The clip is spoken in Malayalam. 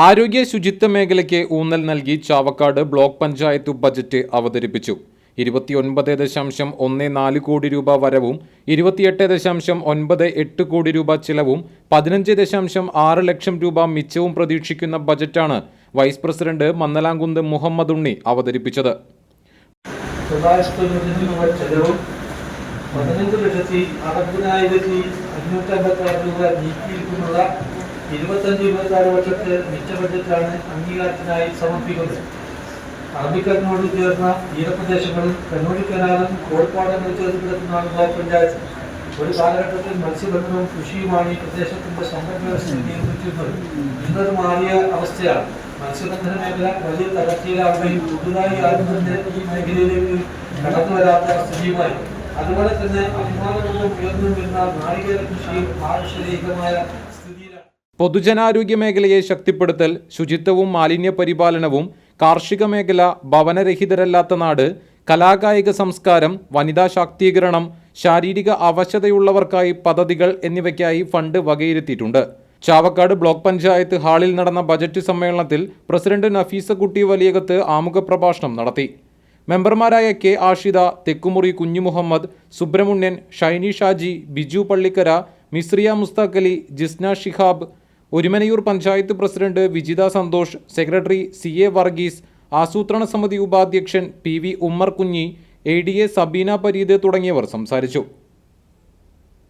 ആരോഗ്യ ശുചിത്വ മേഖലയ്ക്ക് ഊന്നൽ നൽകി ചാവക്കാട് ബ്ലോക്ക് പഞ്ചായത്ത് ബജറ്റ് അവതരിപ്പിച്ചു. 29.14 കോടി രൂപ വരവും 28.98 കോടി രൂപ ചിലവും 15.6 ലക്ഷം രൂപ മിച്ചവും പ്രതീക്ഷിക്കുന്ന ബജറ്റാണ് വൈസ് പ്രസിഡന്റ് മന്നലാംകുന്ന് മുഹമ്മദ് ഉണ്ണി അവതരിപ്പിച്ചത്. 25-26 വർഷത്തെ മിച്ച ബജറ്റാണ് അംഗീകാരത്തിനായി സമർപ്പിക്കുന്നത്. അറബിക്കടലിനോട് ചേർന്ന തീരപ്രദേശങ്ങളും കണ്ണൂരി കനാലും കോഴിക്കോടും ചേർന്ന് കിടക്കുന്നതാണ് ബ്ലോക്ക് പഞ്ചായത്ത്. ഒരു കാലഘട്ടത്തിൽ മത്സ്യബന്ധനവും കൃഷിയുമാണ് ഈ പ്രദേശത്തിന്റെ സമ്പദ് വ്യവസ്ഥ നിയന്ത്രിച്ചിരുന്നത്. ഇന്നത് മാറിയ അവസ്ഥയാണ്. മത്സ്യബന്ധന മേഖല വലിയ തകർച്ചയിലാവുകയും പുതുതായി ആരും തന്നെ ഈ മേഖലയിലേക്ക് കടന്നു വരാത്ത സ്ഥിതിയുമായി. അതുപോലെ തന്നെ അഭിമാനബന്ധം ഉയർന്നു വരുന്ന നാളികേര കൃഷിയും ആവശ്യരഹിതമായ സ്ഥിതിയിലാണ്. പൊതുജനാരോഗ്യ മേഖലയെ ശക്തിപ്പെടുത്തൽ, ശുചിത്വവും മാലിന്യ പരിപാലനവും, കാർഷിക മേഖല, ഭവനരഹിതരല്ലാത്ത നാട്, കലാകായിക സംസ്കാരം, വനിതാ ശാക്തീകരണം, ശാരീരിക അവശതയുള്ളവർക്കായി പദ്ധതികൾ എന്നിവയ്ക്കായി ഫണ്ട് വകയിരുത്തിയിട്ടുണ്ട്. ചാവക്കാട് ബ്ലോക്ക് പഞ്ചായത്ത് ഹാളിൽ നടന്ന ബജറ്റ് സമ്മേളനത്തിൽ പ്രസിഡന്റ് നഫീസക്കുട്ടി വലിയകത്ത് ആമുഖ പ്രഭാഷണം നടത്തി. മെമ്പർമാരായ K Ashida, Thekkumuri Kunjumuhammed, Subramanian, Shiny Shaji, Biju Pallikkara, Misriya Musthakhali, Jisna Shihab, Orumanayur panchayat president Vijitha Santhosh, secretary CA Varghese, ആസൂത്രണ സമിതി ഉപാധ്യക്ഷൻ PV ഉമ്മർ കുഞ്ഞി, ADA സബീന പരീദ് തുടങ്ങിയവർ സംസാരിച്ചു.